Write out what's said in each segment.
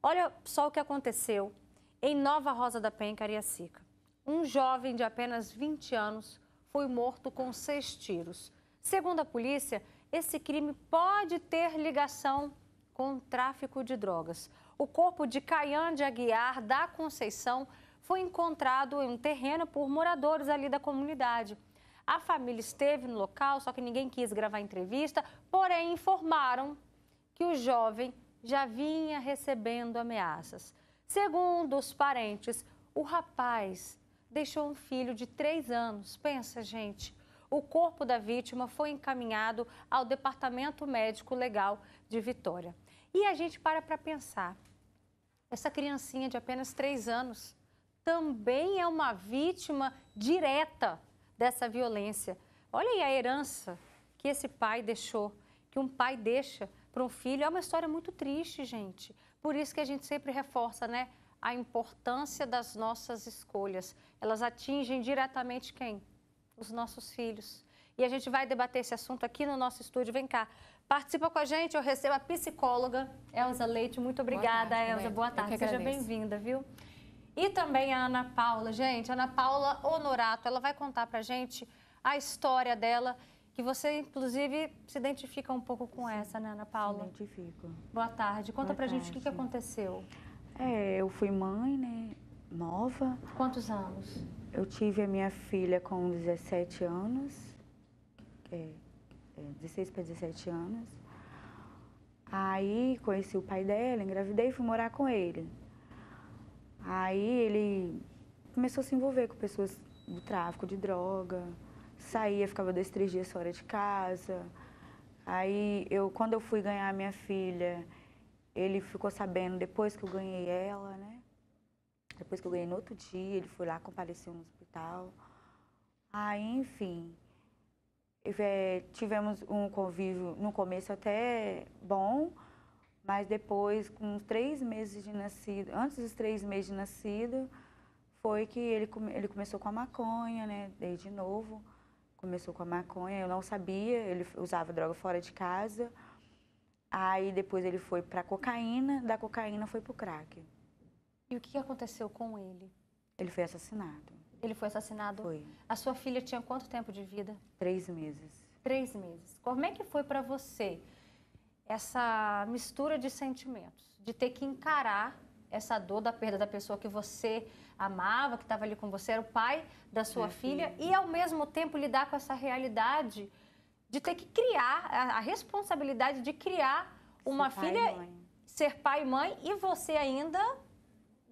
Olha só o que aconteceu em Nova Rosa da Penha, em Cariacica. Um jovem de apenas 20 anos foi morto com 6 tiros. Segundo a polícia, esse crime pode ter ligação com o tráfico de drogas. O corpo de Caian de Aguiar da Conceição foi encontrado em um terreno por moradores ali da comunidade. A família esteve no local, só que ninguém quis gravar entrevista, porém informaram que o jovem já vinha recebendo ameaças. Segundo os parentes, o rapaz deixou um filho de 3 anos. Pensa, gente, o corpo da vítima foi encaminhado ao Departamento Médico Legal de Vitória. E a gente para pensar, essa criancinha de apenas 3 anos também é uma vítima direta dessa violência. Olha aí a herança que esse pai deixou, que um pai deixa para um filho. É uma história muito triste, gente. Por isso que a gente sempre reforça, né, a importância das nossas escolhas. Elas atingem diretamente quem? Os nossos filhos. E a gente vai debater esse assunto aqui no nosso estúdio. Vem cá, participa com a gente. Eu recebo a psicóloga Elza Leite. Muito obrigada, Elza. Boa tarde. Seja bem-vinda, viu? E também a Ana Paula. Gente, Ana Paula Honorato, ela vai contar pra gente a história dela, que você, inclusive, se identifica um pouco com essa, né, Ana Paula? Se identifico. Boa tarde. Conta pra gente o que aconteceu. Eu fui mãe, né, nova. Quantos anos? Eu tive a minha filha com 17 anos, 16 para 17 anos. Aí conheci o pai dela, engravidei e fui morar com ele. Aí ele começou a se envolver com pessoas do tráfico de droga, saía, ficava 2, 3 dias fora de casa. Aí quando eu fui ganhar a minha filha, ele ficou sabendo depois que eu ganhei ela, né? Depois que eu ganhei no outro dia, ele foi lá, compareceu no hospital. Aí, enfim, tivemos um convívio no começo até bom, mas depois, com uns 3 meses de nascido, antes dos 3 meses de nascido, foi que ele começou com a maconha, né? Desde novo, começou com a maconha. Eu não sabia, ele usava droga fora de casa. Aí depois ele foi para a cocaína, da cocaína foi para o crack. E o que aconteceu com ele? Ele foi assassinado. Ele foi assassinado? Foi. A sua filha tinha quanto tempo de vida? 3 meses. 3 meses. Como é que foi para você essa mistura de sentimentos? De ter que encarar essa dor da perda da pessoa que você amava, que estava ali com você, era o pai da sua filha, e ao mesmo tempo lidar com essa realidade de ter que criar, a responsabilidade de criar uma filha, ser pai e mãe, e você ainda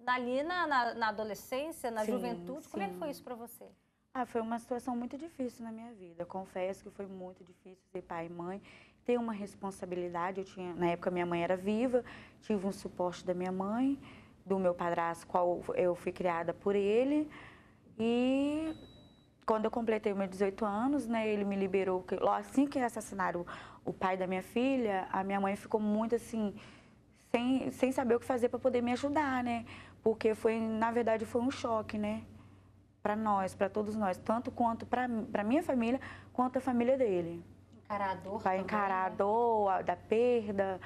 ali na adolescência, na juventude. Como é que foi isso para você? Foi uma situação muito difícil na minha vida. Confesso que foi muito difícil ser pai e mãe. Ter uma responsabilidade. Na época, minha mãe era viva, tive um suporte da minha mãe, do meu padrasto, qual eu fui criada por ele. E quando eu completei meus 18 anos, né, ele me liberou. Assim que assassinaram o pai da minha filha, a minha mãe ficou muito assim, sem saber o que fazer para poder me ajudar, né? Porque na verdade, foi um choque, né? Para nós, para todos nós, tanto quanto para minha família, quanto a família dele. Encarar a dor para encarar a dor da perda,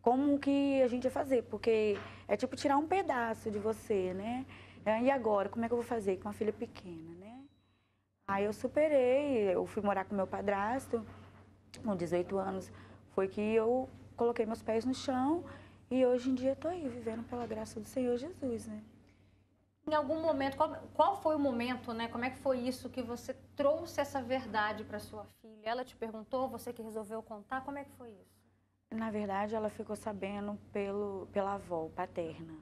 como que a gente ia fazer? Porque é tipo tirar um pedaço de você, né? E agora, como é que eu vou fazer com uma filha pequena, né? Aí eu superei, eu fui morar com meu padrasto, com 18 anos, foi que eu coloquei meus pés no chão e hoje em dia estou aí, vivendo pela graça do Senhor Jesus, né? Em algum momento, qual foi o momento, né? Como é que foi isso que você trouxe essa verdade para sua filha? Ela te perguntou, você que resolveu contar, como é que foi isso? Na verdade, ela ficou sabendo pela avó paterna,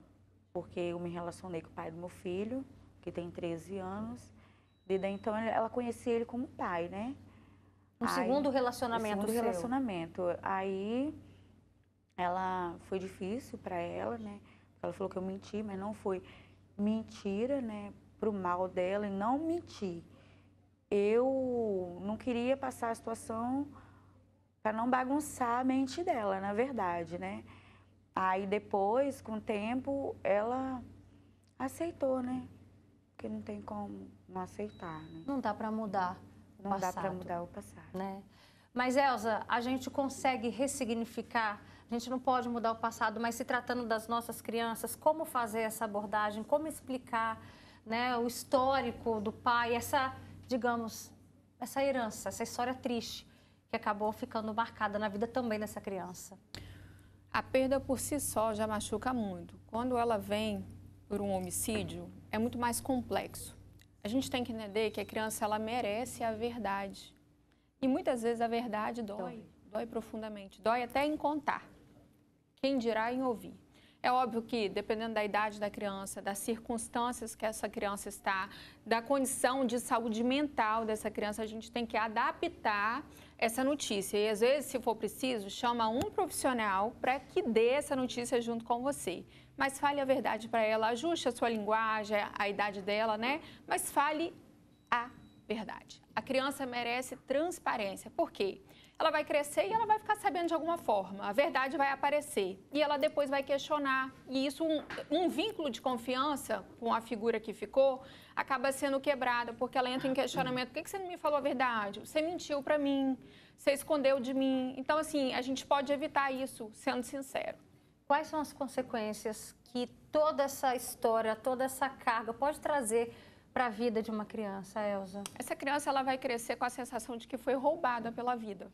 porque eu me relacionei com o pai do meu filho, que tem 13 anos, e daí então ela conhecia ele como pai, né? Segundo relacionamento seu? Relacionamento. Aí, foi difícil para ela, né? Ela falou que eu menti, mas não foi mentira, né, pro mal dela, e não mentir. Eu não queria passar a situação para não bagunçar a mente dela, na verdade, né? Aí depois, com o tempo, ela aceitou, né? Porque não tem como não aceitar, né? Não dá para mudar o passado. Não dá para mudar o passado. Né? Mas, Elza, a gente consegue ressignificar A gente não pode mudar o passado, mas se tratando das nossas crianças, como fazer essa abordagem, como explicar, né, o histórico do pai, essa, digamos, essa herança, essa história triste que acabou ficando marcada na vida também dessa criança. A perda por si só já machuca muito. Quando ela vem por um homicídio, é muito mais complexo. A gente tem que entender que a criança ela merece a verdade. E muitas vezes a verdade dói profundamente, dói até em contar. Quem dirá em ouvir. É óbvio que, dependendo da idade da criança, das circunstâncias que essa criança está, da condição de saúde mental dessa criança, a gente tem que adaptar essa notícia. E, às vezes, se for preciso, chama um profissional para que dê essa notícia junto com você. Mas fale a verdade para ela, ajuste a sua linguagem, a idade dela, né? Mas fale a verdade. A criança merece transparência. Por quê? Ela vai crescer e ela vai ficar sabendo de alguma forma. A verdade vai aparecer e ela depois vai questionar. E isso, um vínculo de confiança com a figura que ficou, acaba sendo quebrado, porque ela entra em questionamento. Por que você não me falou a verdade? Você mentiu para mim, você escondeu de mim. Então, assim, a gente pode evitar isso, sendo sincero. Quais são as consequências que toda essa história, toda essa carga pode trazer para a vida de uma criança, Elza? Essa criança ela vai crescer com a sensação de que foi roubada pela vida.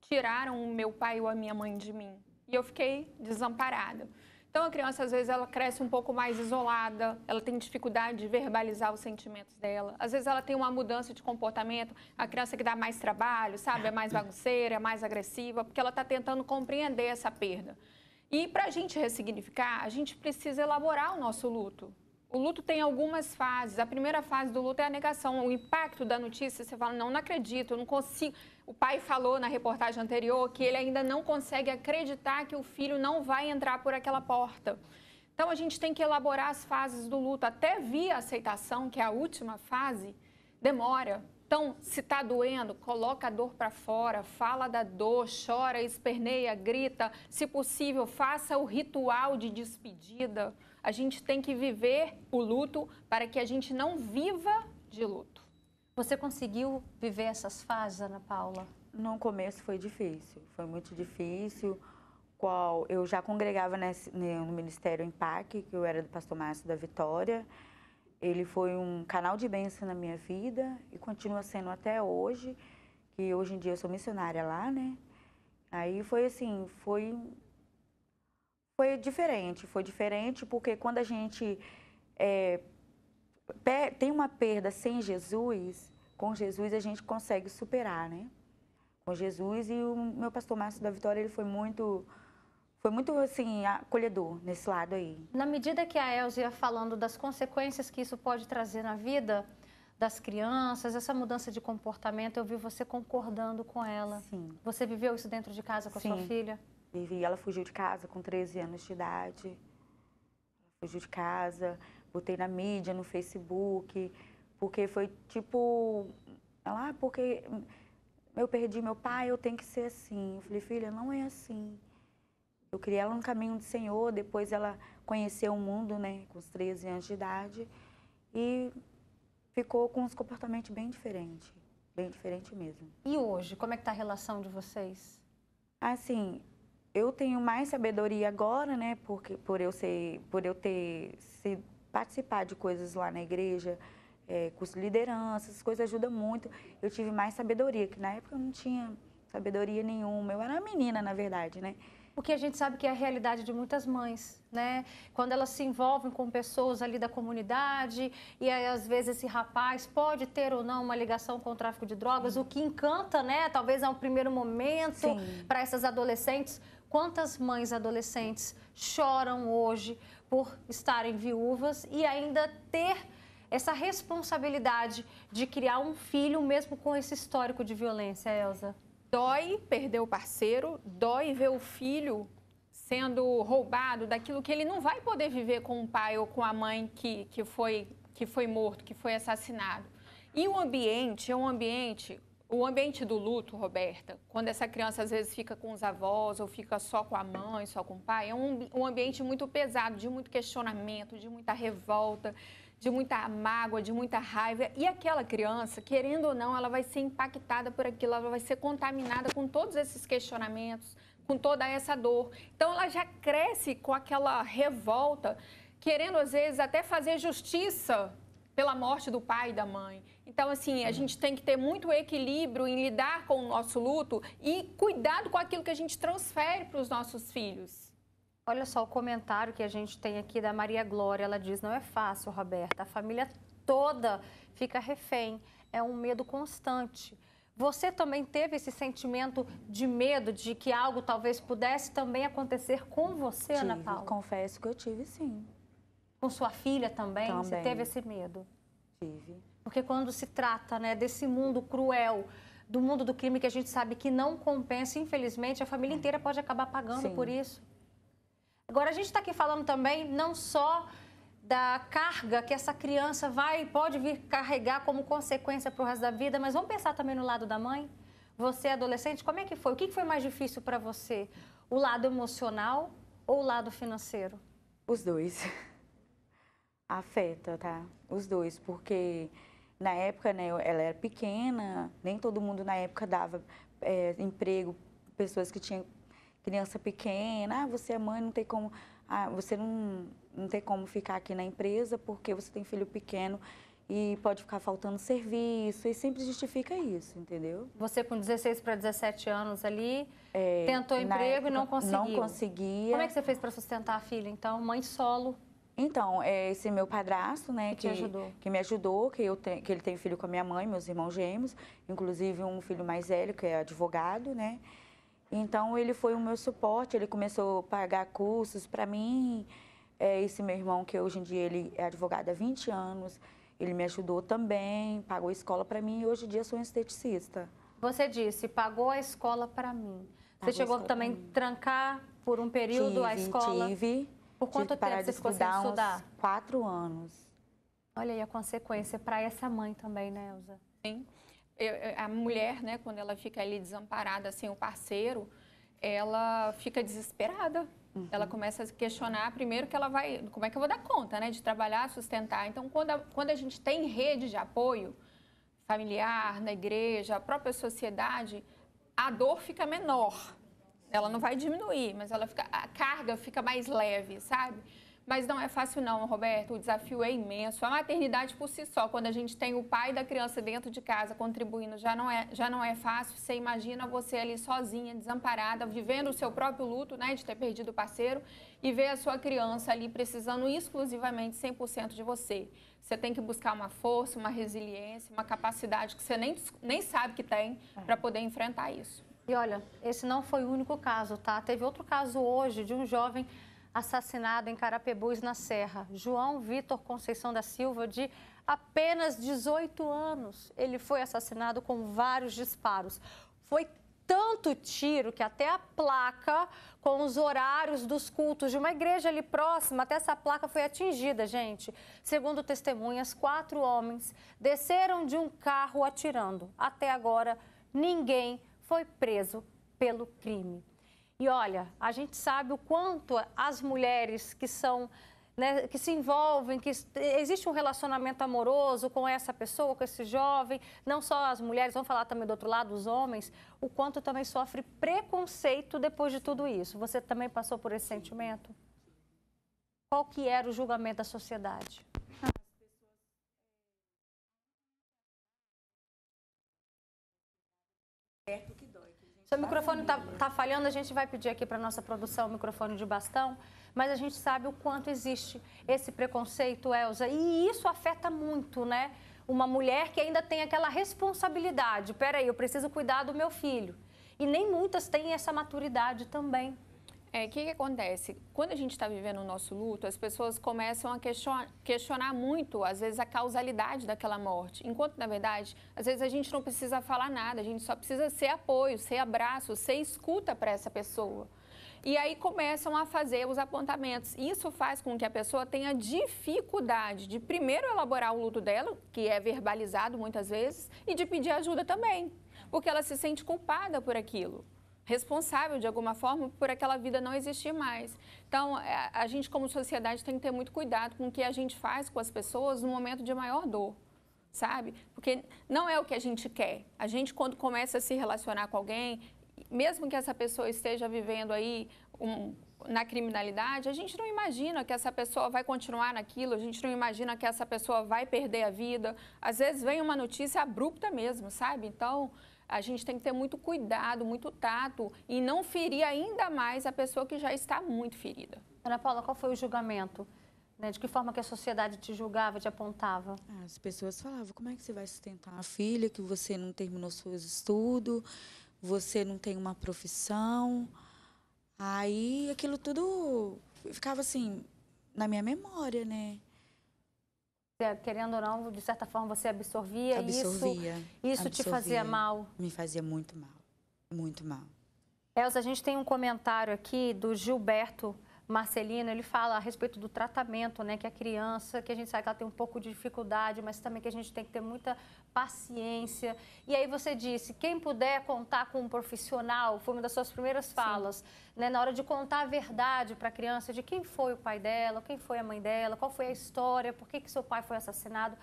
Tiraram o meu pai ou a minha mãe de mim e eu fiquei desamparada. Então, a criança, às vezes, ela cresce um pouco mais isolada, ela tem dificuldade de verbalizar os sentimentos dela. Às vezes, ela tem uma mudança de comportamento, a criança que dá mais trabalho, sabe? É mais bagunceira, é mais agressiva, porque ela está tentando compreender essa perda. E, para a gente ressignificar, a gente precisa elaborar o nosso luto. O luto tem algumas fases. A primeira fase do luto é a negação. O impacto da notícia, você fala, não acredito, eu não consigo. O pai falou na reportagem anterior que ele ainda não consegue acreditar que o filho não vai entrar por aquela porta. Então, a gente tem que elaborar as fases do luto. Até vir a aceitação, que é a última fase, demora. Então, se está doendo, coloca a dor para fora, fala da dor, chora, esperneia, grita. Se possível, faça o ritual de despedida. A gente tem que viver o luto para que a gente não viva de luto. Você conseguiu viver essas fases, Ana Paula? No começo foi difícil, foi muito difícil. Qual eu já congregava no Ministério Impact, que eu era do pastor Márcio da Vitória. Ele foi um canal de bênção na minha vida e continua sendo até hoje, que hoje em dia eu sou missionária lá, né? Aí foi assim, foi diferente porque quando a gente tem uma perda sem Jesus, com Jesus a gente consegue superar, né? Com Jesus, e o meu pastor Márcio da Vitória, ele foi muito assim, acolhedor nesse lado aí. Na medida que a Elza ia falando das consequências que isso pode trazer na vida das crianças, essa mudança de comportamento, eu vi você concordando com ela. Sim. Você viveu isso dentro de casa com a sua filha? Vivi. Ela fugiu de casa com 13 anos de idade. Ela fugiu de casa, botei na mídia, no Facebook, porque foi tipo, porque eu perdi meu pai, eu tenho que ser assim. Eu falei, filha, não é assim. Eu criei ela no caminho do Senhor, depois ela conheceu o mundo, né, com os 13 anos de idade, e ficou com uns comportamentos bem diferente mesmo. E hoje, como é que está a relação de vocês? Assim, eu tenho mais sabedoria agora, né, porque por eu ter participar de coisas lá na igreja, curso de liderança, essas coisas ajudam muito. Eu tive mais sabedoria, que na época eu não tinha sabedoria nenhuma. Eu era uma menina, na verdade, né? Porque a gente sabe que é a realidade de muitas mães, né? Quando elas se envolvem com pessoas ali da comunidade e aí, às vezes, esse rapaz pode ter ou não uma ligação com o tráfico de drogas, o que encanta, né? Talvez ao primeiro momento para essas adolescentes. Quantas mães adolescentes choram hoje por estarem viúvas e ainda ter essa responsabilidade de criar um filho mesmo com esse histórico de violência, Elza? Dói perder o parceiro, dói ver o filho sendo roubado daquilo que ele não vai poder viver com o pai ou com a mãe que foi morto, que foi assassinado. E o ambiente o ambiente do luto, Roberta, quando essa criança às vezes fica com os avós ou fica só com a mãe, só com o pai, é um ambiente muito pesado, de muito questionamento, de muita revolta, de muita mágoa, de muita raiva. E aquela criança, querendo ou não, ela vai ser impactada por aquilo, ela vai ser contaminada com todos esses questionamentos, com toda essa dor. Então, ela já cresce com aquela revolta, querendo, às vezes, até fazer justiça pela morte do pai e da mãe. Então, assim, a gente tem que ter muito equilíbrio em lidar com o nosso luto e cuidado com aquilo que a gente transfere para os nossos filhos. Olha só o comentário que a gente tem aqui da Maria Glória. Ela diz, não é fácil, Roberta. A família toda fica refém. É um medo constante. Você também teve esse sentimento de medo de que algo talvez pudesse também acontecer com você, Ana Paula? Confesso que eu tive, sim. Com sua filha também? Você teve esse medo? Tive. Porque quando se trata, né, desse mundo cruel, do mundo do crime que a gente sabe que não compensa, infelizmente, a família inteira pode acabar pagando por isso. Agora, a gente está aqui falando também não só da carga que essa criança pode vir carregar como consequência para o resto da vida, mas vamos pensar também no lado da mãe? Você, adolescente, como é que foi? O que foi mais difícil para você? O lado emocional ou o lado financeiro? Os dois. Afeta, tá? Os dois, porque na época, né, ela era pequena, nem todo mundo na época dava emprego, pessoas que tinham criança pequena, você é mãe, não tem como, você não tem como ficar aqui na empresa porque você tem filho pequeno e pode ficar faltando serviço e sempre justifica isso, entendeu? Você com 16 para 17 anos ali, tentou emprego e não conseguiu? Não conseguia. Como é que você fez para sustentar a filha, então? Mãe solo? Então, esse meu padrasto, né, que me ajudou, que ele tem filho com a minha mãe, meus irmãos gêmeos, inclusive um filho mais velho, que é advogado, né? Então, ele foi o meu suporte, ele começou a pagar cursos para mim. Esse meu irmão, que hoje em dia ele é advogado há 20 anos, ele me ajudou também, pagou escola para mim e hoje em dia sou esteticista. Você disse, pagou a escola para mim. Você chegou também a trancar por um período a escola? Tive. Por quanto tempo você ficou sem estudar? Uns 4 anos. Olha aí a consequência para essa mãe também, né, Elza? Sim. A mulher, né, quando ela fica ali desamparada sem o parceiro, ela fica desesperada. Ela começa a se questionar, primeiro, que ela vai... Como é que eu vou dar conta, né, de trabalhar, sustentar? Então, quando a gente tem rede de apoio familiar, na igreja, a própria sociedade, a dor fica menor. Ela não vai diminuir, mas a carga fica mais leve, sabe? Mas não é fácil não, Roberto, o desafio é imenso. A maternidade por si só, quando a gente tem o pai da criança dentro de casa contribuindo, já não é fácil. Você imagina você ali sozinha, desamparada, vivendo o seu próprio luto, né, de ter perdido o parceiro, e ver a sua criança ali precisando exclusivamente 100% de você. Você tem que buscar uma força, uma resiliência, uma capacidade que você nem sabe que tem para poder enfrentar isso. E olha, esse não foi o único caso, tá? Teve outro caso hoje de um jovem assassinado em Carapebus, na Serra. João Vitor Conceição da Silva, de apenas 18 anos. Ele foi assassinado com vários disparos. Foi tanto tiro que até a placa com os horários dos cultos de uma igreja ali próxima, até essa placa foi atingida, gente. Segundo testemunhas, 4 homens desceram de um carro atirando. Até agora, ninguém foi preso pelo crime. E olha, a gente sabe o quanto as mulheres que são, né, que se envolvem, que existe um relacionamento amoroso com essa pessoa, com esse jovem, não só as mulheres, vamos falar também do outro lado, os homens, o quanto também sofre preconceito depois de tudo isso. Você também passou por esse sentimento? Qual que era o julgamento da sociedade? Seu microfone está falhando, a gente vai pedir aqui para a nossa produção o microfone de bastão, mas a gente sabe o quanto existe esse preconceito, Elza, e isso afeta muito, né? Uma mulher que ainda tem aquela responsabilidade, peraí, eu preciso cuidar do meu filho. E nem muitas têm essa maturidade também. O que acontece? Quando a gente está vivendo o nosso luto, as pessoas começam a questionar muito, às vezes, a causalidade daquela morte. Enquanto, na verdade, às vezes a gente não precisa falar nada, a gente só precisa ser apoio, ser abraço, ser escuta para essa pessoa. E aí começam a fazer os apontamentos. Isso faz com que a pessoa tenha dificuldade de, primeiro, elaborar o luto dela, que é verbalizado muitas vezes, e de pedir ajuda também, porque ela se sente culpada por aquilo, responsável de alguma forma por aquela vida não existir mais. Então, a gente como sociedade tem que ter muito cuidado com o que a gente faz com as pessoas no momento de maior dor, sabe? Porque não é o que a gente quer. A gente, quando começa a se relacionar com alguém mesmo que essa pessoa esteja vivendo aí na criminalidade, a gente não imagina que essa pessoa vai continuar naquilo, a gente não imagina que essa pessoa vai perder a vida. Às vezes vem uma notícia abrupta mesmo, sabe? Então, a gente tem que ter muito cuidado, muito tato e não ferir ainda mais a pessoa que já está muito ferida. Ana Paula, qual foi o julgamento? Né? De que forma que a sociedade te julgava, te apontava? As pessoas falavam, como é que você vai sustentar uma filha, que você não terminou seus estudos, você não tem uma profissão. Aí aquilo tudo ficava assim, na minha memória, né? Querendo ou não, de certa forma você absorvia isso te fazia mal? Me fazia muito mal, muito mal. Elza, a gente tem um comentário aqui do Gilberto Marcelino, ele fala a respeito do tratamento, né, que a criança, que a gente sabe que ela tem um pouco de dificuldade, mas também que a gente tem que ter muita paciência. E aí você disse, quem puder contar com um profissional, foi uma das suas primeiras falas, né, na hora de contar a verdade para a criança, de quem foi o pai dela, quem foi a mãe dela, qual foi a história, por que seu pai foi assassinado.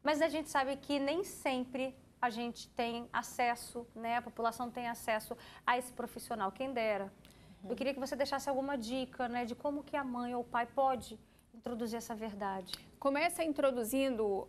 Mas a gente sabe que nem sempre a gente tem acesso, né, a população tem acesso a esse profissional, quem dera. Eu queria que você deixasse alguma dica, né, de como que a mãe ou o pai pode introduzir essa verdade. Começa introduzindo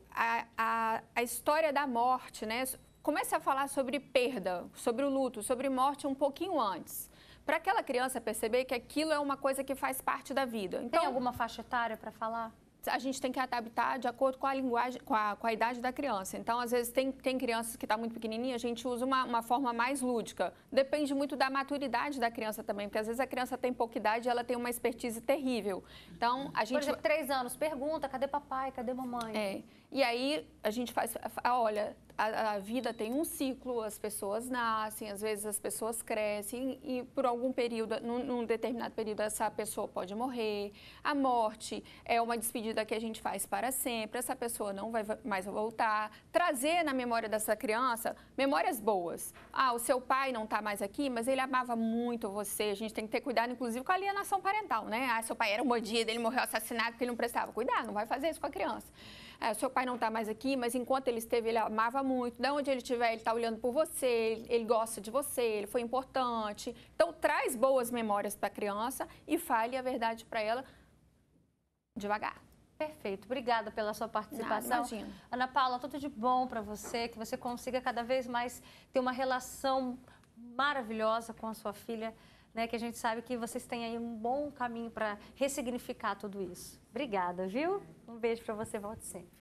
a história da morte, né? Começa a falar sobre perda, sobre o luto, sobre morte um pouquinho antes. Para aquela criança perceber que aquilo é uma coisa que faz parte da vida. Então, tem alguma faixa etária para falar? A gente tem que adaptar de acordo com a linguagem, com a idade da criança. Então, às vezes, tem crianças que estão muito pequenininha, a gente usa uma forma mais lúdica. Depende muito da maturidade da criança também, porque às vezes a criança tem pouca idade e ela tem uma expertise terrível. Então, a gente... Por exemplo, 3 anos, pergunta, cadê papai, cadê mamãe? E aí, a gente faz, olha, a vida tem um ciclo, as pessoas nascem, às vezes as pessoas crescem e por algum período, num determinado período, essa pessoa pode morrer. A morte é uma despedida que a gente faz para sempre, essa pessoa não vai mais voltar. Trazer na memória dessa criança memórias boas. O seu pai não está mais aqui, mas ele amava muito você. A gente tem que ter cuidado, inclusive, com a alienação parental, né? Seu pai era um bandido, ele morreu assassinado porque ele não prestava. Cuidado, não vai fazer isso com a criança. Seu pai não está mais aqui, mas enquanto ele esteve, ele amava muito. De onde ele estiver, ele está olhando por você, ele gosta de você, ele foi importante. Então, traz boas memórias para a criança e fale a verdade para ela devagar. Perfeito. Obrigada pela sua participação. Imagina. Ana Paula, tudo de bom para você, que você consiga cada vez mais ter uma relação maravilhosa com a sua filha, né? Que a gente sabe que vocês têm aí um bom caminho para ressignificar tudo isso. Obrigada, viu? Um beijo para você, volte sempre.